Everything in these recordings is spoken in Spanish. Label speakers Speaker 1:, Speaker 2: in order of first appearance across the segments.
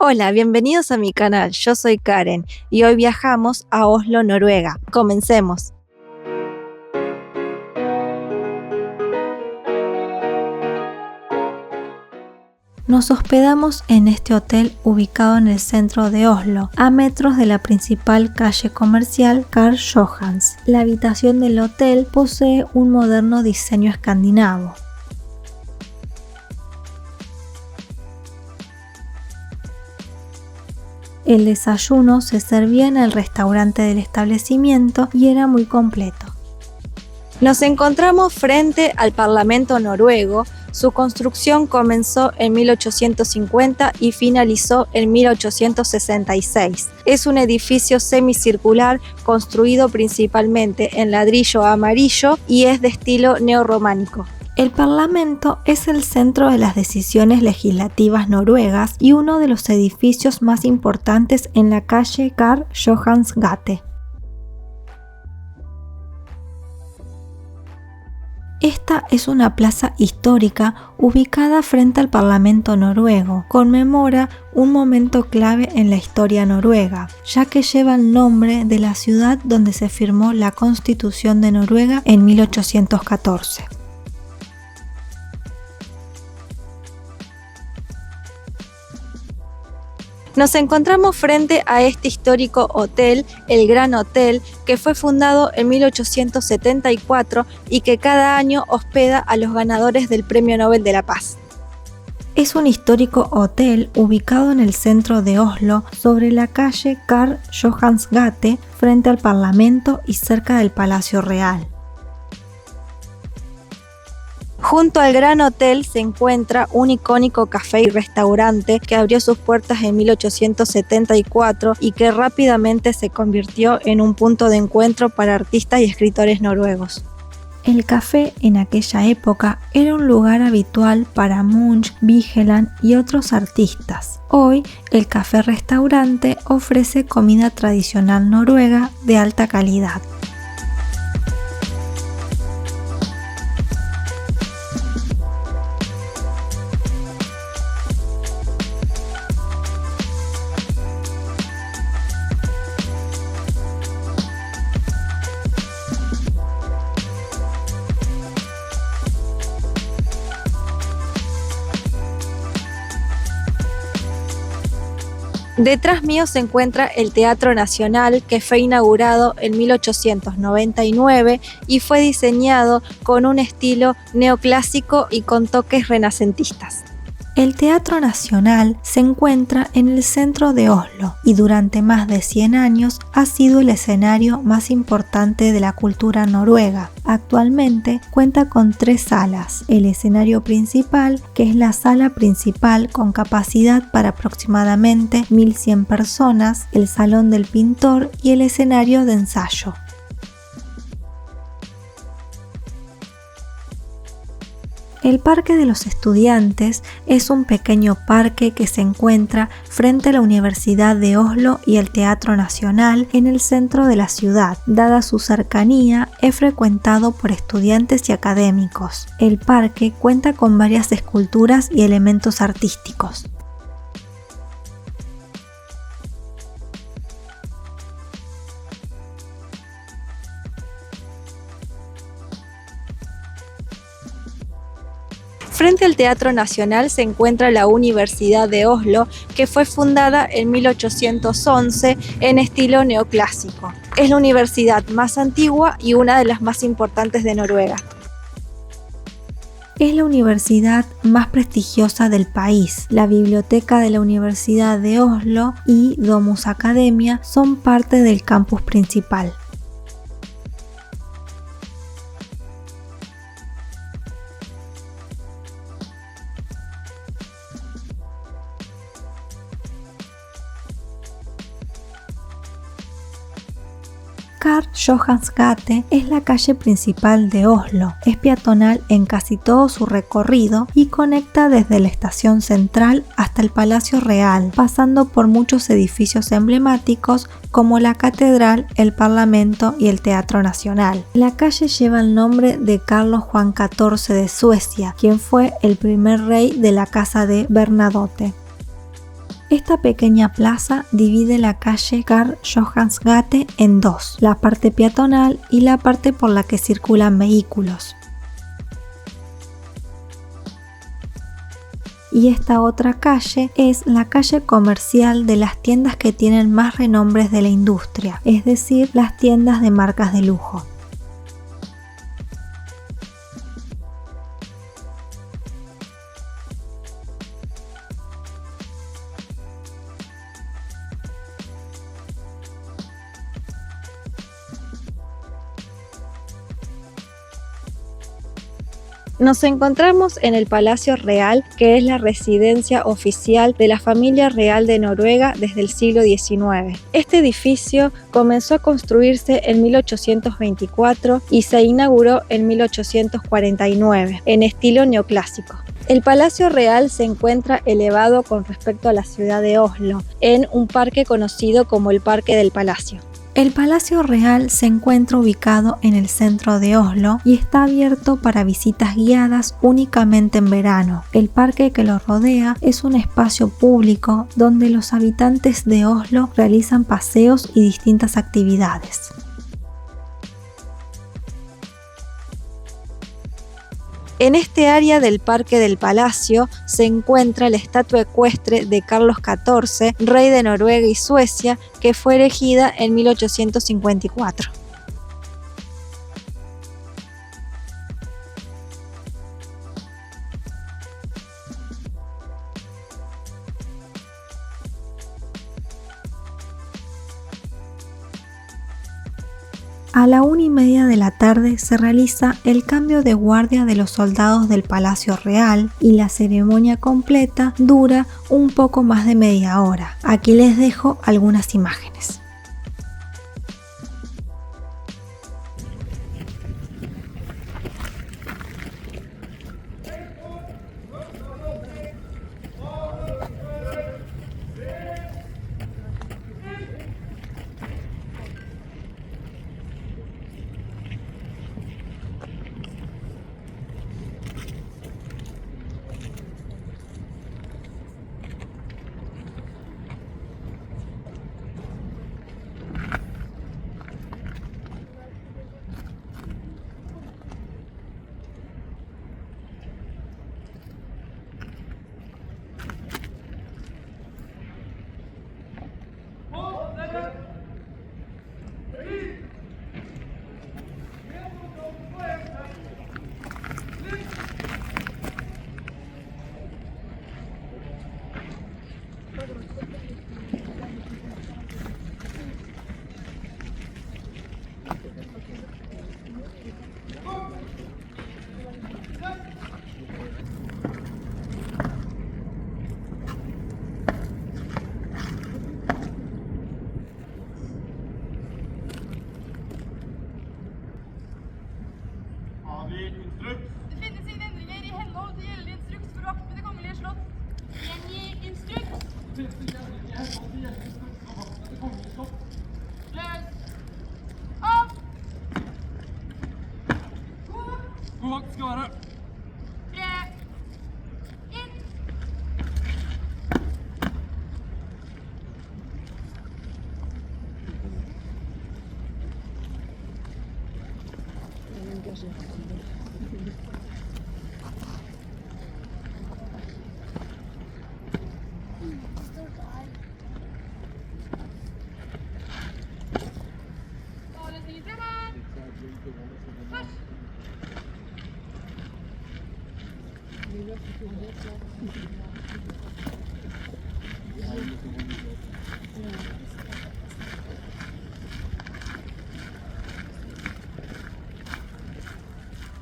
Speaker 1: Hola, bienvenidos a mi canal, yo soy Karen y hoy viajamos a Oslo, Noruega. Comencemos. Nos hospedamos en este hotel ubicado en el centro de Oslo, a metros de la principal calle comercial Karl Johans. La habitación del hotel posee un moderno diseño escandinavo. El desayuno se servía en el restaurante del establecimiento y era muy completo. Nos encontramos frente al Parlamento noruego. Su construcción comenzó en 1850 y finalizó en 1866. Es un edificio semicircular construido principalmente en ladrillo amarillo y es de estilo neorrománico. El Parlamento es el centro de las decisiones legislativas noruegas y uno de los edificios más importantes en la calle Karl Johans Gate. Esta es una plaza histórica ubicada frente al Parlamento noruego. Conmemora un momento clave en la historia noruega, ya que lleva el nombre de la ciudad donde se firmó la Constitución de Noruega en 1814. Nos encontramos frente a este histórico hotel, el Gran Hotel, que fue fundado en 1874 y que cada año hospeda a los ganadores del Premio Nobel de la Paz. Es un histórico hotel ubicado en el centro de Oslo, sobre la calle Karl Johans Gate, frente al Parlamento y cerca del Palacio Real. Junto al Gran Hotel se encuentra un icónico café y restaurante que abrió sus puertas en 1874 y que rápidamente se convirtió en un punto de encuentro para artistas y escritores noruegos. El café en aquella época era un lugar habitual para Munch, Vigeland y otros artistas. Hoy, el café-restaurante ofrece comida tradicional noruega de alta calidad. Detrás mío se encuentra el Teatro Nacional, que fue inaugurado en 1899 y fue diseñado con un estilo neoclásico y con toques renacentistas. El Teatro Nacional se encuentra en el centro de Oslo y durante más de 100 años ha sido el escenario más importante de la cultura noruega. Actualmente cuenta con 3 salas: el escenario principal, que es la sala principal con capacidad para aproximadamente 1100 personas, el Salón del Pintor y el escenario de ensayo. El Parque de los Estudiantes es un pequeño parque que se encuentra frente a la Universidad de Oslo y el Teatro Nacional en el centro de la ciudad. Dada su cercanía, es frecuentado por estudiantes y académicos. El parque cuenta con varias esculturas y elementos artísticos. Frente al Teatro Nacional se encuentra la Universidad de Oslo, que fue fundada en 1811 en estilo neoclásico. Es la universidad más antigua y una de las más importantes de Noruega. Es la universidad más prestigiosa del país. La biblioteca de la Universidad de Oslo y Domus Academia son parte del campus principal. Karl Johans Gate es la calle principal de Oslo. Es peatonal en casi todo su recorrido y conecta desde la estación central hasta el Palacio Real, pasando por muchos edificios emblemáticos como la Catedral, el Parlamento y el Teatro Nacional. La calle lleva el nombre de Carlos Juan XIV de Suecia, quien fue el primer rey de la Casa de Bernadotte. Esta pequeña plaza divide la calle Karl Johans Gate en dos, la parte peatonal y la parte por la que circulan vehículos. Y esta otra calle es la calle comercial de las tiendas que tienen más renombres de la industria, es decir, las tiendas de marcas de lujo. Nos encontramos en el Palacio Real, que es la residencia oficial de la familia real de Noruega desde el siglo XIX. Este edificio comenzó a construirse en 1824 y se inauguró en 1849, en estilo neoclásico. El Palacio Real se encuentra elevado con respecto a la ciudad de Oslo, en un parque conocido como el Parque del Palacio. El Palacio Real se encuentra ubicado en el centro de Oslo y está abierto para visitas guiadas únicamente en verano. El parque que lo rodea es un espacio público donde los habitantes de Oslo realizan paseos y distintas actividades. En este área del Parque del Palacio se encuentra la estatua ecuestre de Carlos XIV, rey de Noruega y Suecia, que fue erigida en 1854. A la 1:30 de la tarde se realiza el cambio de guardia de los soldados del Palacio Real y la ceremonia completa dura un poco más de media hora. Aquí les dejo algunas imágenes.
Speaker 2: Det finnes ingen endringer i henhold til gjeldende instruks for vakt ved Det kongelige slott. Gjengi instruks. Løs. Av. God vakt skal være. Tre. Inn.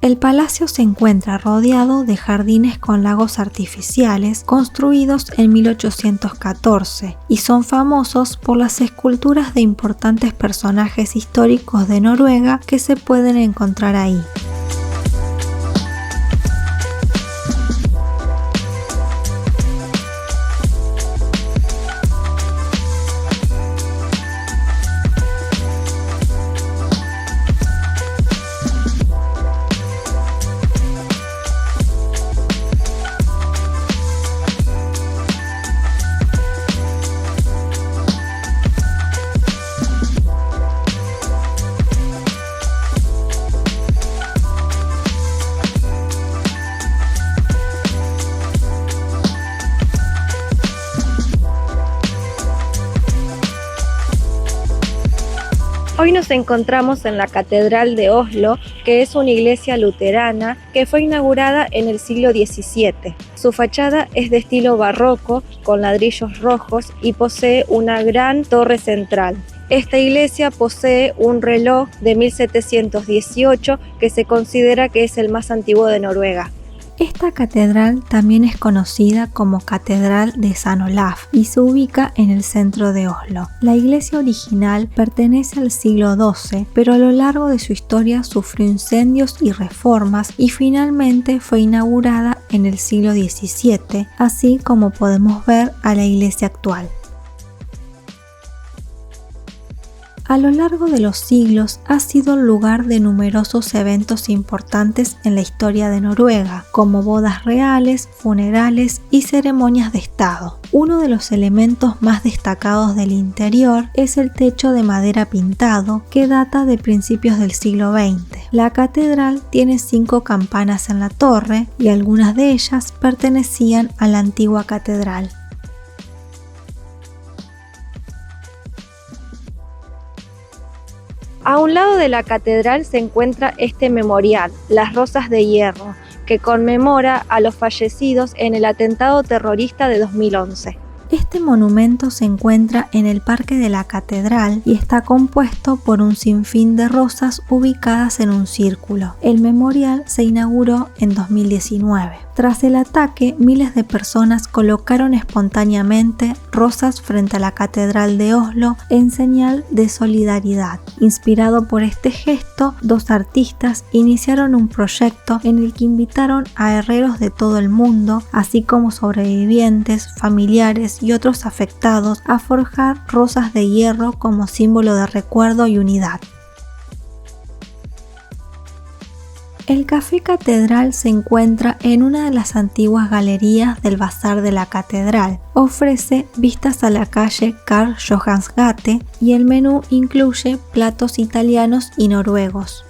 Speaker 1: El palacio se encuentra rodeado de jardines con lagos artificiales construidos en 1814 y son famosos por las esculturas de importantes personajes históricos de Noruega que se pueden encontrar ahí. Hoy nos encontramos en la Catedral de Oslo, que es una iglesia luterana que fue inaugurada en el siglo XVII. Su fachada es de estilo barroco, con ladrillos rojos y posee una gran torre central. Esta iglesia posee un reloj de 1718 que se considera que es el más antiguo de Noruega. Esta catedral también es conocida como Catedral de San Olaf y se ubica en el centro de Oslo. La iglesia original pertenece al siglo XII, pero a lo largo de su historia sufrió incendios y reformas y finalmente fue inaugurada en el siglo XVII, así como podemos ver a la iglesia actual. A lo largo de los siglos ha sido el lugar de numerosos eventos importantes en la historia de Noruega, como bodas reales, funerales y ceremonias de Estado. Uno de los elementos más destacados del interior es el techo de madera pintado, que data de principios del siglo XX. La catedral tiene 5 campanas en la torre y algunas de ellas pertenecían a la antigua catedral. A un lado de la catedral se encuentra este memorial, Las Rosas de Hierro, que conmemora a los fallecidos en el atentado terrorista de 2011. Este monumento se encuentra en el parque de la catedral y está compuesto por un sinfín de rosas ubicadas en un círculo. El memorial se inauguró en 2019. Tras el ataque, miles de personas colocaron espontáneamente rosas frente a la Catedral de Oslo en señal de solidaridad. Inspirado por este gesto, 2 artistas iniciaron un proyecto en el que invitaron a herreros de todo el mundo, así como sobrevivientes, familiares y otros afectados, a forjar rosas de hierro como símbolo de recuerdo y unidad. El Café Catedral se encuentra en una de las antiguas galerías del Bazar de la Catedral. Ofrece vistas a la calle Karl Johans Gate y el menú incluye platos italianos y noruegos.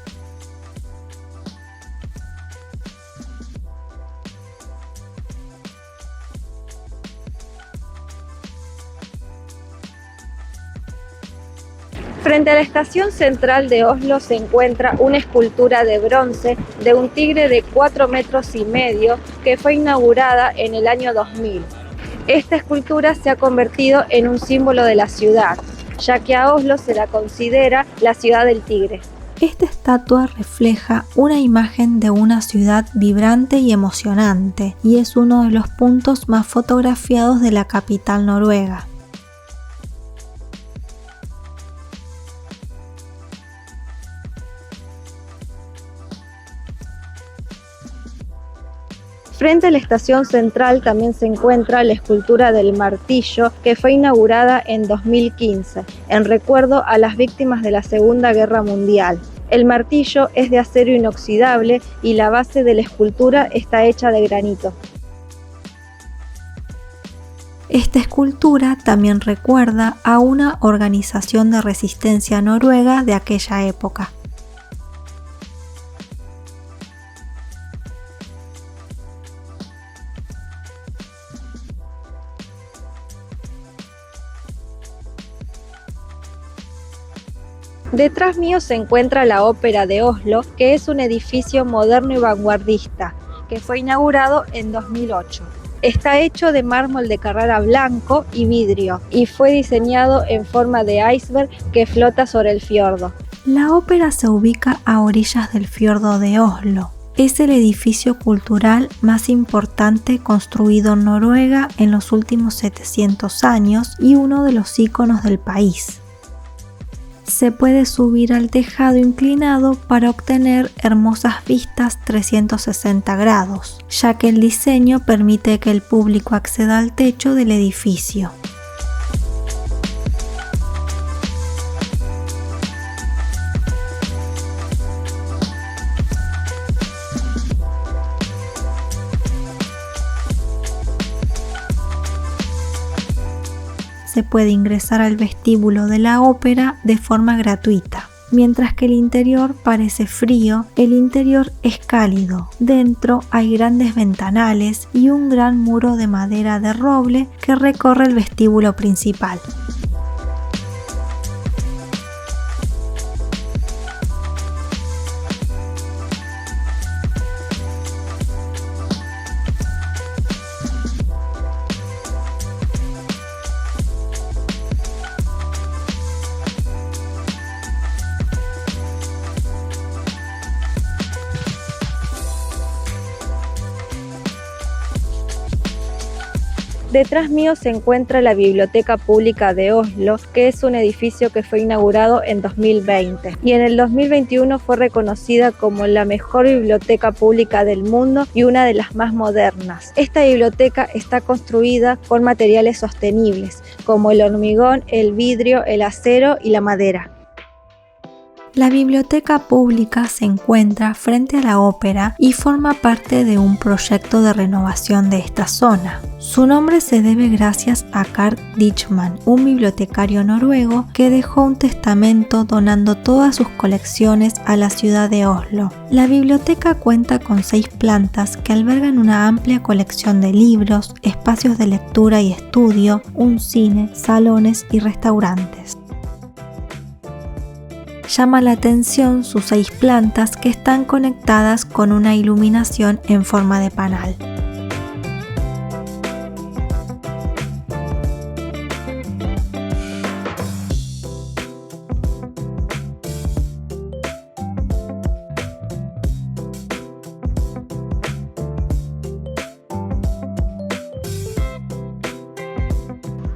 Speaker 1: Frente a la estación central de Oslo se encuentra una escultura de bronce de un tigre de 4,5 metros que fue inaugurada en el año 2000. Esta escultura se ha convertido en un símbolo de la ciudad, ya que a Oslo se la considera la ciudad del tigre. Esta estatua refleja una imagen de una ciudad vibrante y emocionante y es uno de los puntos más fotografiados de la capital noruega. Frente a la estación central también se encuentra la escultura del martillo, que fue inaugurada en 2015, en recuerdo a las víctimas de la Segunda Guerra Mundial. El martillo es de acero inoxidable y la base de la escultura está hecha de granito. Esta escultura también recuerda a una organización de resistencia noruega de aquella época. Detrás mío se encuentra la Ópera de Oslo, que es un edificio moderno y vanguardista, que fue inaugurado en 2008. Está hecho de mármol de Carrara blanco y vidrio, y fue diseñado en forma de iceberg que flota sobre el fiordo. La ópera se ubica a orillas del fiordo de Oslo. Es el edificio cultural más importante construido en Noruega en los últimos 700 años y uno de los íconos del país. Se puede subir al tejado inclinado para obtener hermosas vistas 360 grados, ya que el diseño permite que el público acceda al techo del edificio. Se puede ingresar al vestíbulo de la ópera de forma gratuita. Mientras que el interior parece frío, el interior es cálido. Dentro hay grandes ventanales y un gran muro de madera de roble que recorre el vestíbulo principal. Detrás mío se encuentra la Biblioteca Pública de Oslo, que es un edificio que fue inaugurado en 2020 y en el 2021 fue reconocida como la mejor biblioteca pública del mundo y una de las más modernas. Esta biblioteca está construida con materiales sostenibles, como el hormigón, el vidrio, el acero y la madera. La biblioteca pública se encuentra frente a la ópera y forma parte de un proyecto de renovación de esta zona. Su nombre se debe gracias a Carl Dichman, un bibliotecario noruego que dejó un testamento donando todas sus colecciones a la ciudad de Oslo. La biblioteca cuenta con 6 plantas que albergan una amplia colección de libros, espacios de lectura y estudio, un cine, salones y restaurantes. Llama la atención sus 6 plantas que están conectadas con una iluminación en forma de panal.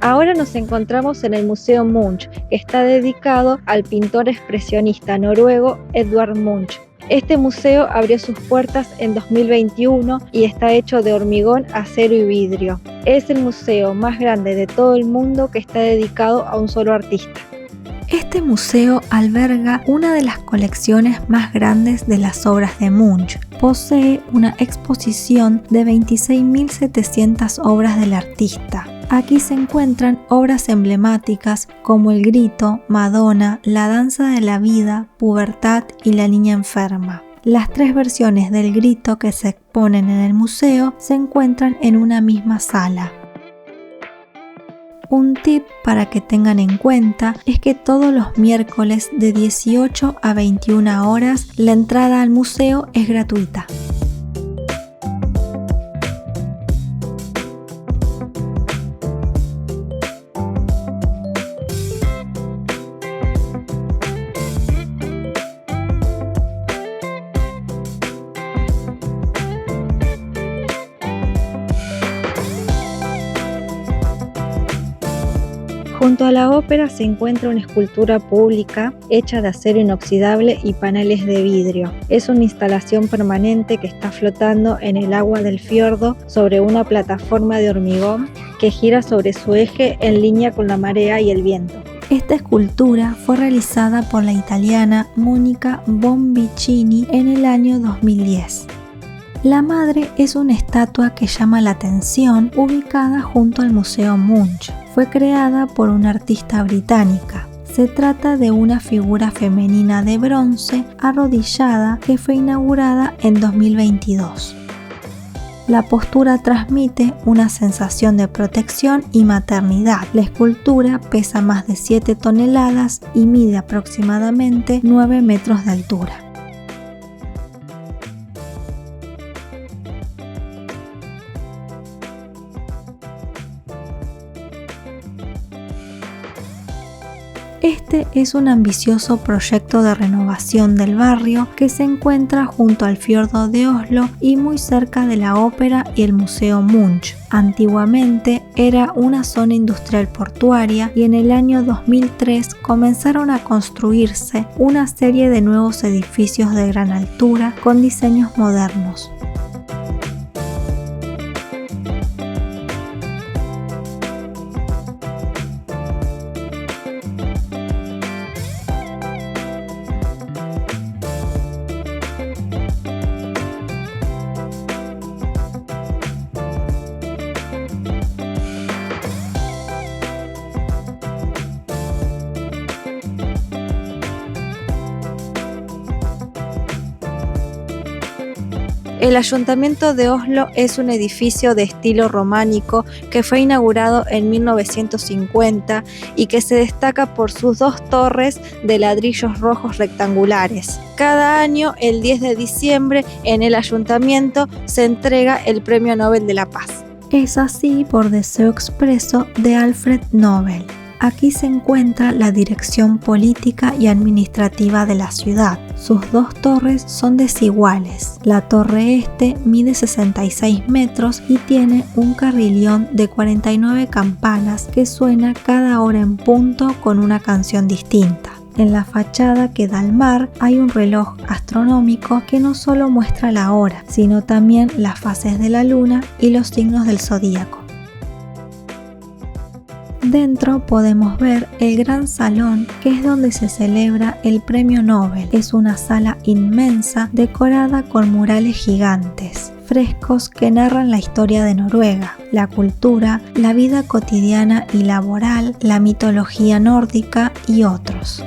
Speaker 1: Ahora nos encontramos en el Museo Munch, que está dedicado al pintor expresionista noruego Edvard Munch. Este museo abrió sus puertas en 2021 y está hecho de hormigón, acero y vidrio. Es el museo más grande de todo el mundo que está dedicado a un solo artista. Este museo alberga una de las colecciones más grandes de las obras de Munch. Posee una exposición de 26.700 obras del artista. Aquí se encuentran obras emblemáticas como El Grito, Madonna, La Danza de la Vida, Pubertad y La Niña Enferma. Las 3 versiones del Grito que se exponen en el museo se encuentran en una misma sala. Un tip para que tengan en cuenta es que todos los miércoles de 18 a 21 horas la entrada al museo es gratuita. Junto a la ópera se encuentra una escultura pública hecha de acero inoxidable y paneles de vidrio. Es una instalación permanente que está flotando en el agua del fiordo sobre una plataforma de hormigón que gira sobre su eje en línea con la marea y el viento. Esta escultura fue realizada por la italiana Monica Bonvicini en el año 2010. La Madre es una estatua que llama la atención, ubicada junto al Museo Munch. Fue creada por una artista británica. Se trata de una figura femenina de bronce arrodillada que fue inaugurada en 2022. La postura transmite una sensación de protección y maternidad. La escultura pesa más de 7 toneladas y mide aproximadamente 9 metros de altura. Este es un ambicioso proyecto de renovación del barrio que se encuentra junto al fiordo de Oslo y muy cerca de la ópera y el Museo Munch. Antiguamente era una zona industrial portuaria y en el año 2003 comenzaron a construirse una serie de nuevos edificios de gran altura con diseños modernos. El Ayuntamiento de Oslo es un edificio de estilo románico que fue inaugurado en 1950 y que se destaca por sus 2 torres de ladrillos rojos rectangulares. Cada año, el 10 de diciembre, en el Ayuntamiento se entrega el Premio Nobel de la Paz. Es así por deseo expreso de Alfred Nobel. Aquí se encuentra la dirección política y administrativa de la ciudad. Sus dos torres son desiguales. La torre este mide 66 metros y tiene un carillón de 49 campanas que suena cada hora en punto con una canción distinta. En la fachada que da al mar hay un reloj astronómico que no solo muestra la hora, sino también las fases de la luna y los signos del zodíaco. Dentro podemos ver el gran salón, que es donde se celebra el premio Nobel. Es una sala inmensa decorada con murales gigantes, frescos que narran la historia de Noruega, la cultura, la vida cotidiana y laboral, la mitología nórdica y otros.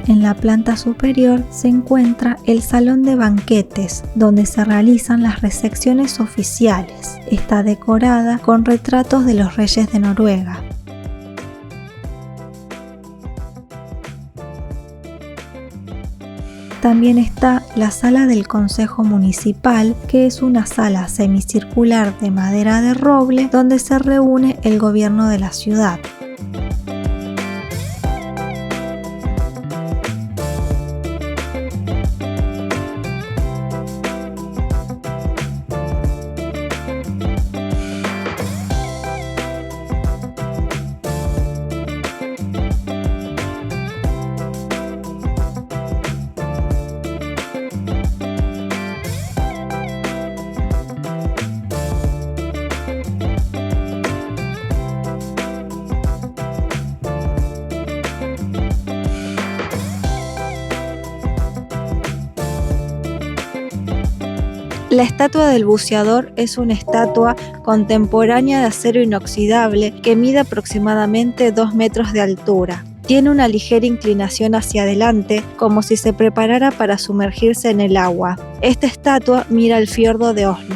Speaker 1: En la planta superior se encuentra el salón de banquetes, donde se realizan las recepciones oficiales. Está decorada con retratos de los reyes de Noruega. También está la sala del Consejo Municipal, que es una sala semicircular de madera de roble donde se reúne el gobierno de la ciudad. La estatua del buceador es una estatua contemporánea de acero inoxidable que mide aproximadamente 2 metros de altura. Tiene una ligera inclinación hacia adelante, como si se preparara para sumergirse en el agua. Esta estatua mira el fiordo de Oslo.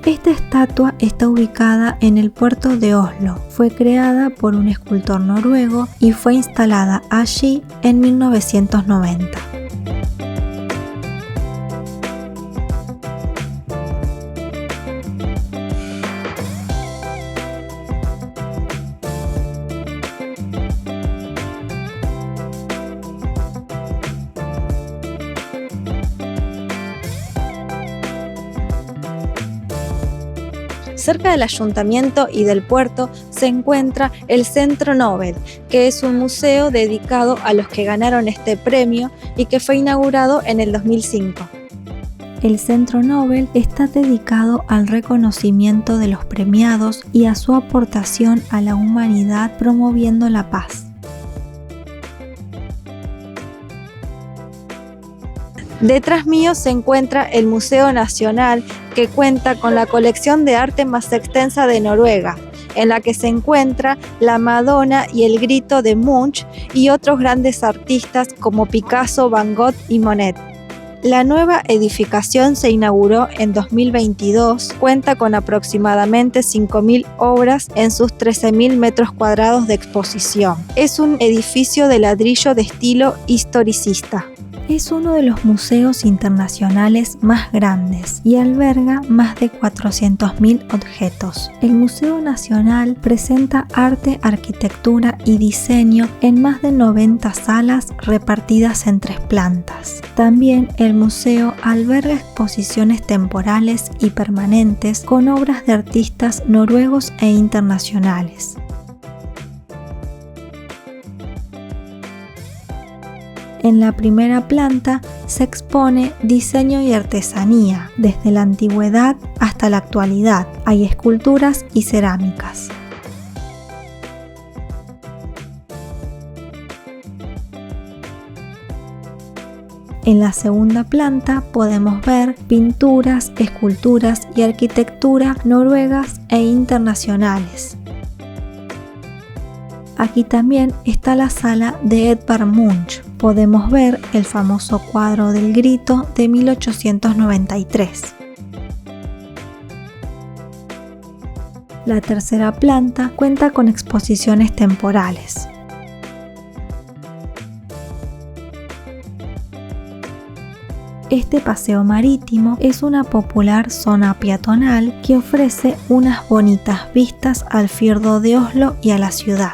Speaker 1: Esta estatua está ubicada en el puerto de Oslo. Fue creada por un escultor noruego y fue instalada allí en 1990. Cerca del ayuntamiento y del puerto se encuentra el Centro Nobel, que es un museo dedicado a los que ganaron este premio y que fue inaugurado en el 2005. El Centro Nobel está dedicado al reconocimiento de los premiados y a su aportación a la humanidad promoviendo la paz. Detrás mío se encuentra el Museo Nacional, que cuenta con la colección de arte más extensa de Noruega, en la que se encuentra la Madonna y el Grito de Munch y otros grandes artistas como Picasso, Van Gogh y Monet. La nueva edificación se inauguró en 2022, cuenta con aproximadamente 5.000 obras en sus 13.000 metros cuadrados de exposición. Es un edificio de ladrillo de estilo historicista. Es uno de los museos internacionales más grandes y alberga más de 400.000 objetos. El Museo Nacional presenta arte, arquitectura y diseño en más de 90 salas repartidas en 3 plantas. También el museo alberga exposiciones temporales y permanentes con obras de artistas noruegos e internacionales. En la primera planta se expone diseño y artesanía, desde la antigüedad hasta la actualidad. Hay esculturas y cerámicas. En la segunda planta podemos ver pinturas, esculturas y arquitectura noruegas e internacionales. Aquí también está la sala de Edvard Munch. Podemos ver el famoso cuadro del Grito de 1893. La tercera planta cuenta con exposiciones temporales. Este paseo marítimo es una popular zona peatonal que ofrece unas bonitas vistas al fiordo de Oslo y a la ciudad.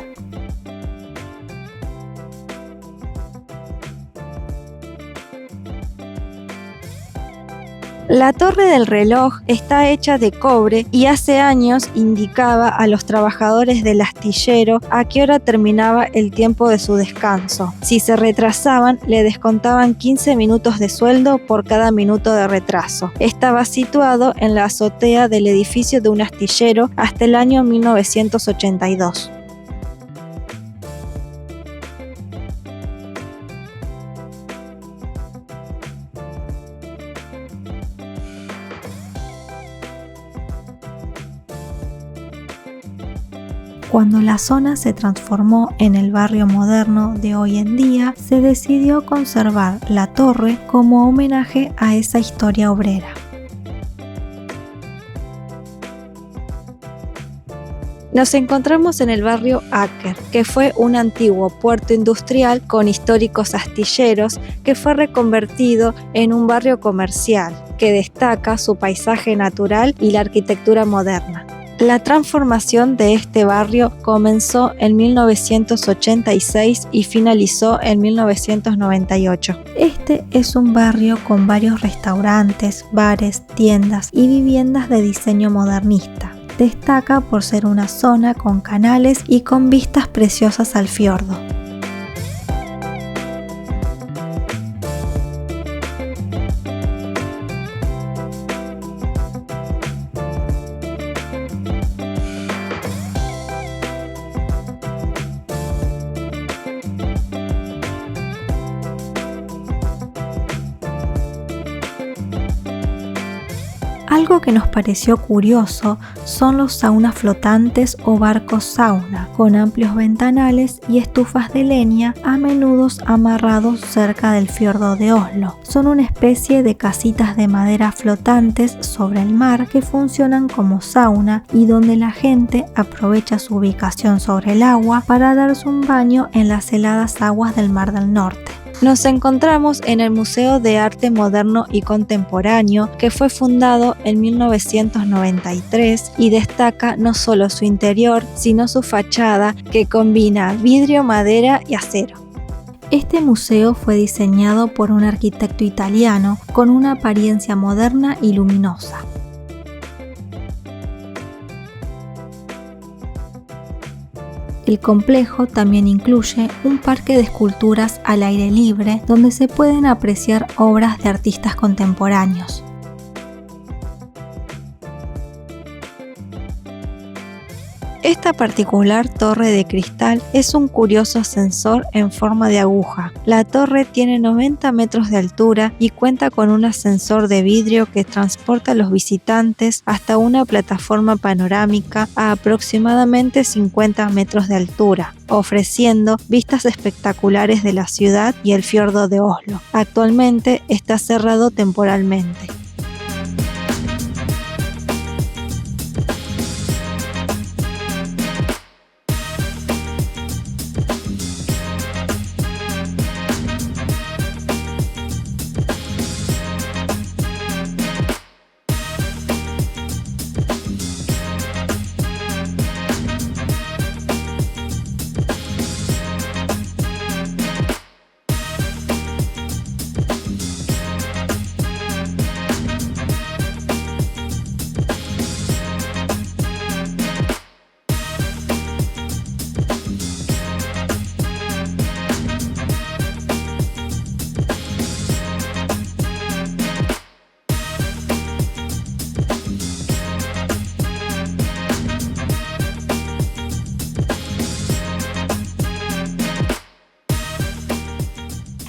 Speaker 1: La torre del reloj está hecha de cobre y hace años indicaba a los trabajadores del astillero a qué hora terminaba el tiempo de su descanso. Si se retrasaban, le descontaban 15 minutos de sueldo por cada minuto de retraso. Estaba situado en la azotea del edificio de un astillero hasta el año 1982. Cuando la zona se transformó en el barrio moderno de hoy en día, se decidió conservar la torre como homenaje a esa historia obrera. Nos encontramos en el barrio Aker, que fue un antiguo puerto industrial con históricos astilleros que fue reconvertido en un barrio comercial, que destaca su paisaje natural y la arquitectura moderna. La transformación de este barrio comenzó en 1986 y finalizó en 1998. Este es un barrio con varios restaurantes, bares, tiendas y viviendas de diseño modernista. Destaca por ser una zona con canales y con vistas preciosas al fiordo. Algo que nos pareció curioso son los saunas flotantes o barcos sauna, con amplios ventanales y estufas de leña a menudo amarrados cerca del fiordo de Oslo. Son una especie de casitas de madera flotantes sobre el mar que funcionan como sauna y donde la gente aprovecha su ubicación sobre el agua para darse un baño en las heladas aguas del Mar del Norte. Nos encontramos en el Museo de Arte Moderno y Contemporáneo, que fue fundado en 1993 y destaca no solo su interior, sino su fachada, que combina vidrio, madera y acero. Este museo fue diseñado por un arquitecto italiano con una apariencia moderna y luminosa. El complejo también incluye un parque de esculturas al aire libre donde se pueden apreciar obras de artistas contemporáneos. Esta particular torre de cristal es un curioso ascensor en forma de aguja. La torre tiene 90 metros de altura y cuenta con un ascensor de vidrio que transporta a los visitantes hasta una plataforma panorámica a aproximadamente 50 metros de altura, ofreciendo vistas espectaculares de la ciudad y el fiordo de Oslo. Actualmente está cerrado temporalmente.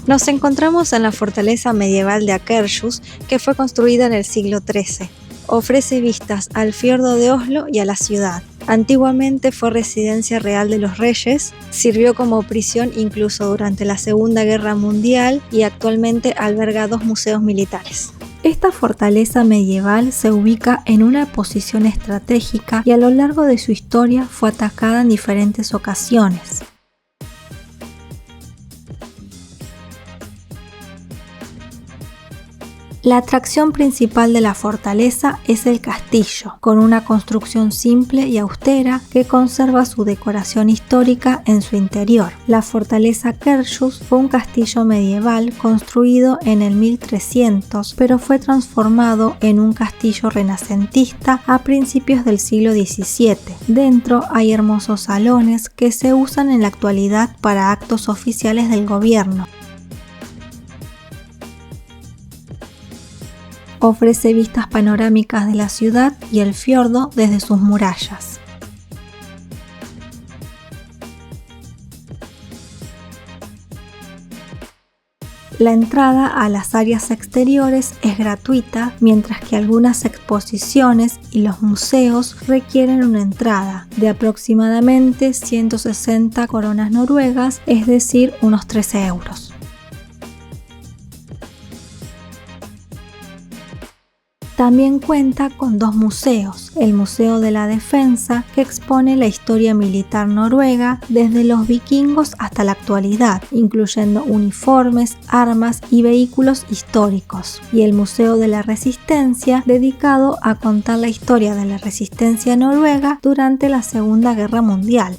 Speaker 1: Nos encontramos en la fortaleza medieval de Akershus, que fue construida en el siglo XIII. Ofrece vistas al fiordo de Oslo y a la ciudad. Antiguamente fue residencia real de los reyes, sirvió como prisión incluso durante la Segunda Guerra Mundial y actualmente alberga 2 museos militares. Esta fortaleza medieval se ubica en una posición estratégica y a lo largo de su historia fue atacada en diferentes ocasiones. La atracción principal de la fortaleza es el castillo, con una construcción simple y austera que conserva su decoración histórica en su interior. La fortaleza Akershus fue un castillo medieval construido en el 1300, pero fue transformado en un castillo renacentista a principios del siglo XVII. Dentro hay hermosos salones que se usan en la actualidad para actos oficiales del gobierno. Ofrece vistas panorámicas de la ciudad y el fiordo desde sus murallas. La entrada a las áreas exteriores es gratuita, mientras que algunas exposiciones y los museos requieren una entrada de aproximadamente 160 coronas noruegas, es decir, unos 13 euros. También cuenta con 2 museos, el Museo de la Defensa, que expone la historia militar noruega desde los vikingos hasta la actualidad, incluyendo uniformes, armas y vehículos históricos, y el Museo de la Resistencia, dedicado a contar la historia de la resistencia noruega durante la Segunda Guerra Mundial.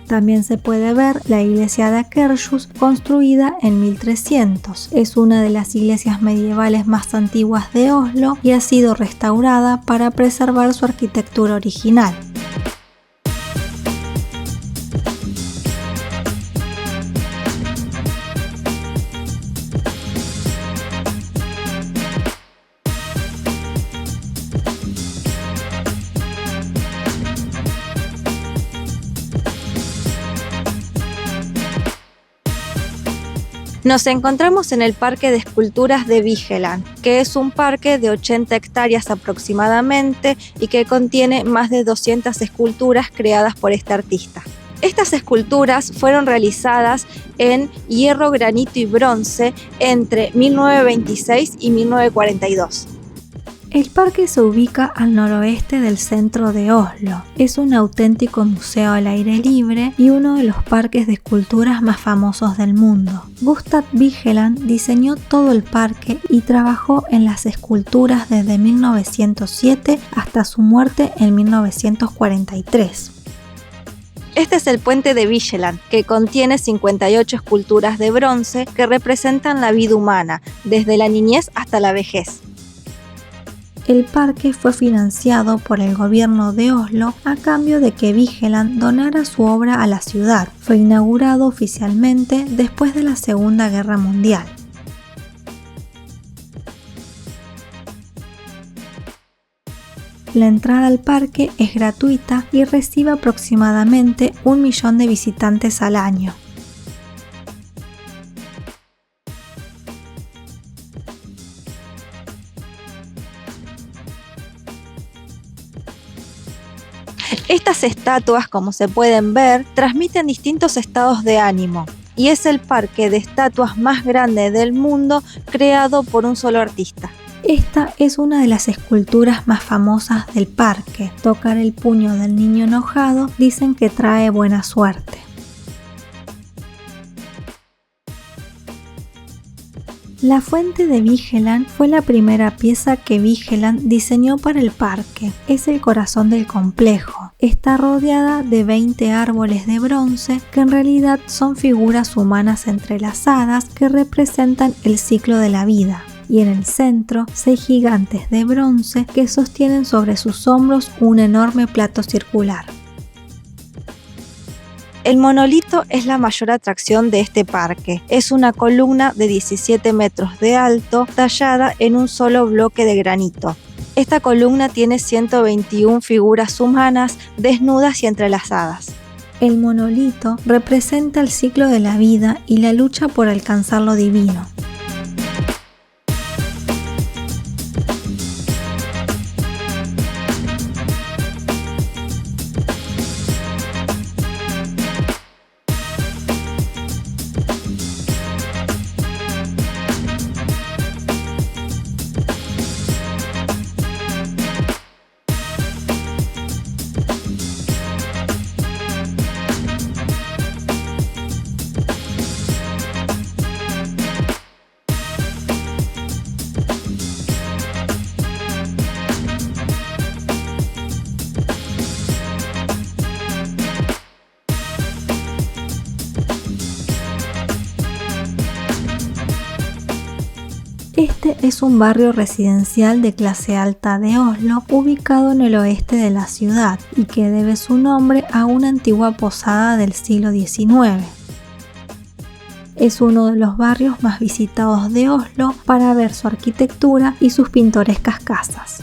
Speaker 1: También se puede ver la iglesia de Akershus, construida en 1300. Es una de las iglesias medievales más antiguas de Oslo y ha sido restaurada para preservar su arquitectura original. Nos encontramos en el Parque de Esculturas de Vigeland, que es un parque de 80 hectáreas aproximadamente y que contiene más de 200 esculturas creadas por este artista. Estas esculturas fueron realizadas en hierro, granito y bronce entre 1926 y 1942. El parque se ubica al noroeste del centro de Oslo. Es un auténtico museo al aire libre y uno de los parques de esculturas más famosos del mundo. Gustav Vigeland diseñó todo el parque y trabajó en las esculturas desde 1907 hasta su muerte en 1943. Este es el puente de Vigeland, que contiene 58 esculturas de bronce que representan la vida humana, desde la niñez hasta la vejez. El parque fue financiado por el gobierno de Oslo a cambio de que Vigeland donara su obra a la ciudad. Fue inaugurado oficialmente después de la Segunda Guerra Mundial. La entrada al parque es gratuita y recibe aproximadamente 1 millón de visitantes al año. Estas estatuas, como se pueden ver, transmiten distintos estados de ánimo y es el parque de estatuas más grande del mundo creado por un solo artista. Esta es una de las esculturas más famosas del parque. Tocar el puño del niño enojado dicen que trae buena suerte. La fuente de Vigeland fue la primera pieza que Vigeland diseñó para el parque. Es el corazón del complejo. Está rodeada de 20 árboles de bronce que en realidad son figuras humanas entrelazadas que representan el ciclo de la vida. Y en el centro, 6 gigantes de bronce que sostienen sobre sus hombros un enorme plato circular. El monolito es la mayor atracción de este parque. Es una columna de 17 metros de alto, tallada en un solo bloque de granito. Esta columna tiene 121 figuras humanas desnudas y entrelazadas. El monolito representa el ciclo de la vida y la lucha por alcanzar lo divino. Este es un barrio residencial de clase alta de Oslo, ubicado en el oeste de la ciudad y que debe su nombre a una antigua posada del siglo XIX. Es uno de los barrios más visitados de Oslo para ver su arquitectura y sus pintorescas casas.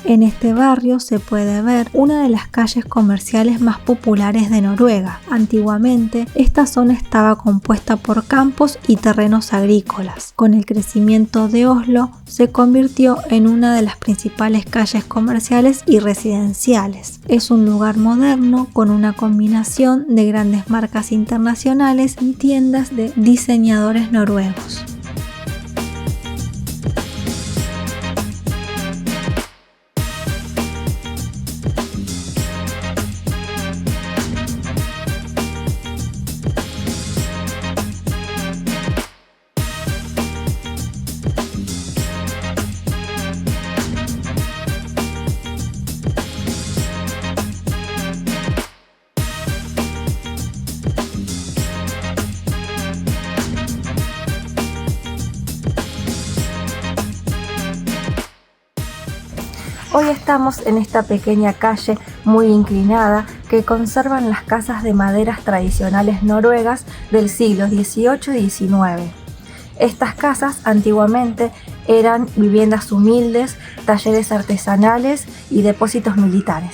Speaker 1: En este barrio se puede ver una de las calles comerciales más populares de Noruega. Antiguamente, esta zona estaba compuesta por campos y terrenos agrícolas. Con el crecimiento de Oslo, se convirtió en una de las principales calles comerciales y residenciales. Es un lugar moderno con una combinación de grandes marcas internacionales y tiendas de diseñadores noruegos. Hoy estamos en esta pequeña calle muy inclinada que conservan las casas de maderas tradicionales noruegas del siglo XVIII y XIX. Estas casas antiguamente eran viviendas humildes, talleres artesanales y depósitos militares.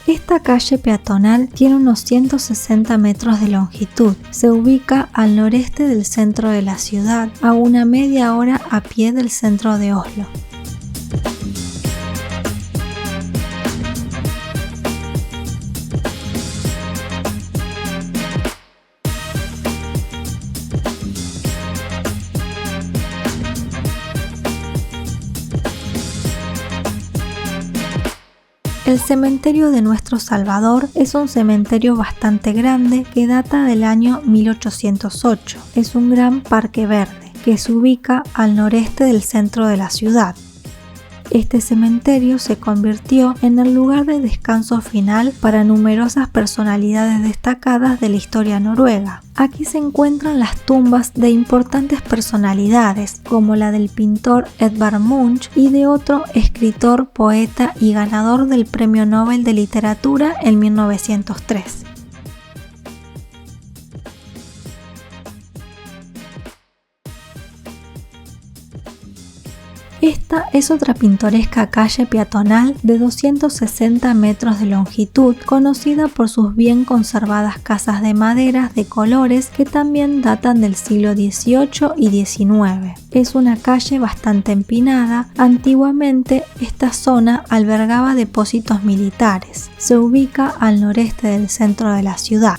Speaker 1: Esta calle peatonal tiene unos 160 metros de longitud. Se ubica al noreste del centro de la ciudad, a una media hora a pie del centro de Oslo. El cementerio de Nuestro Salvador es un cementerio bastante grande que data del año 1808. Es un gran parque verde que se ubica al noreste del centro de la ciudad. Este cementerio se convirtió en el lugar de descanso final para numerosas personalidades destacadas de la historia noruega. Aquí se encuentran las tumbas de importantes personalidades, como la del pintor Edvard Munch y de otro escritor, poeta y ganador del Premio Nobel de Literatura en 1903. Esta es otra pintoresca calle peatonal de 260 metros de longitud, conocida por sus bien conservadas casas de madera de colores que también datan del siglo XVIII y XIX. Es una calle bastante empinada. Antiguamente esta zona albergaba depósitos militares. Se ubica al noreste del centro de la ciudad.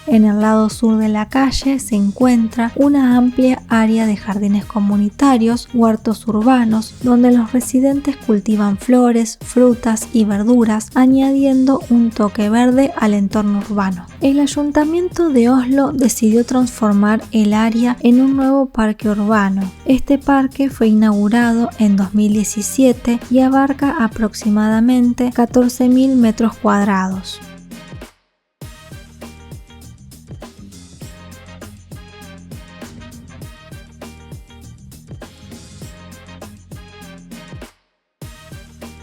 Speaker 1: En el lado sur de la calle se encuentra una amplia área de jardines comunitarios, huertos urbanos, donde los residentes cultivan flores, frutas y verduras, añadiendo un toque verde al entorno urbano. El Ayuntamiento de Oslo decidió transformar el área en un nuevo parque urbano. Este parque fue inaugurado en 2017 y abarca aproximadamente 14.000 metros cuadrados.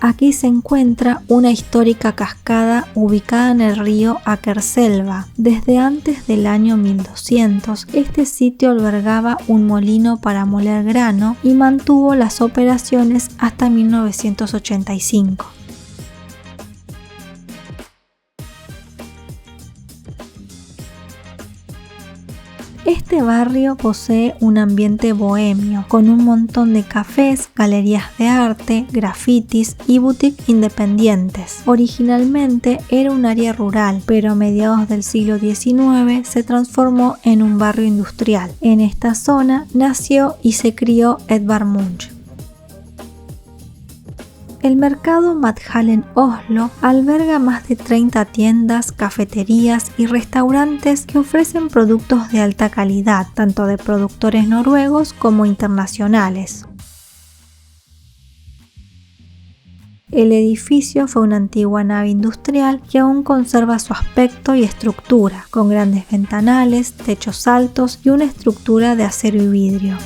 Speaker 1: Aquí se encuentra una histórica cascada ubicada en el río Akerselva. Desde antes del año 1200, este sitio albergaba un molino para moler grano y mantuvo las operaciones hasta 1985. Este barrio posee un ambiente bohemio, con un montón de cafés, galerías de arte, grafitis y boutiques independientes. Originalmente era un área rural, pero a mediados del siglo XIX se transformó en un barrio industrial. En esta zona nació y se crió Edvard Munch. El mercado Madhallen Oslo alberga más de 30 tiendas, cafeterías y restaurantes que ofrecen productos de alta calidad, tanto de productores noruegos como internacionales. El edificio fue una antigua nave industrial que aún conserva su aspecto y estructura, con grandes ventanales, techos altos y una estructura de acero y vidrio.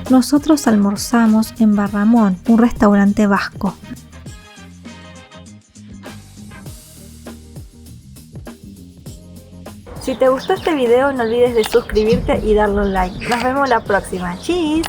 Speaker 1: Nosotros almorzamos en Barramón, un restaurante vasco. Si te gustó este video, no olvides de suscribirte y darle un like. Nos vemos la próxima. ¡Chis!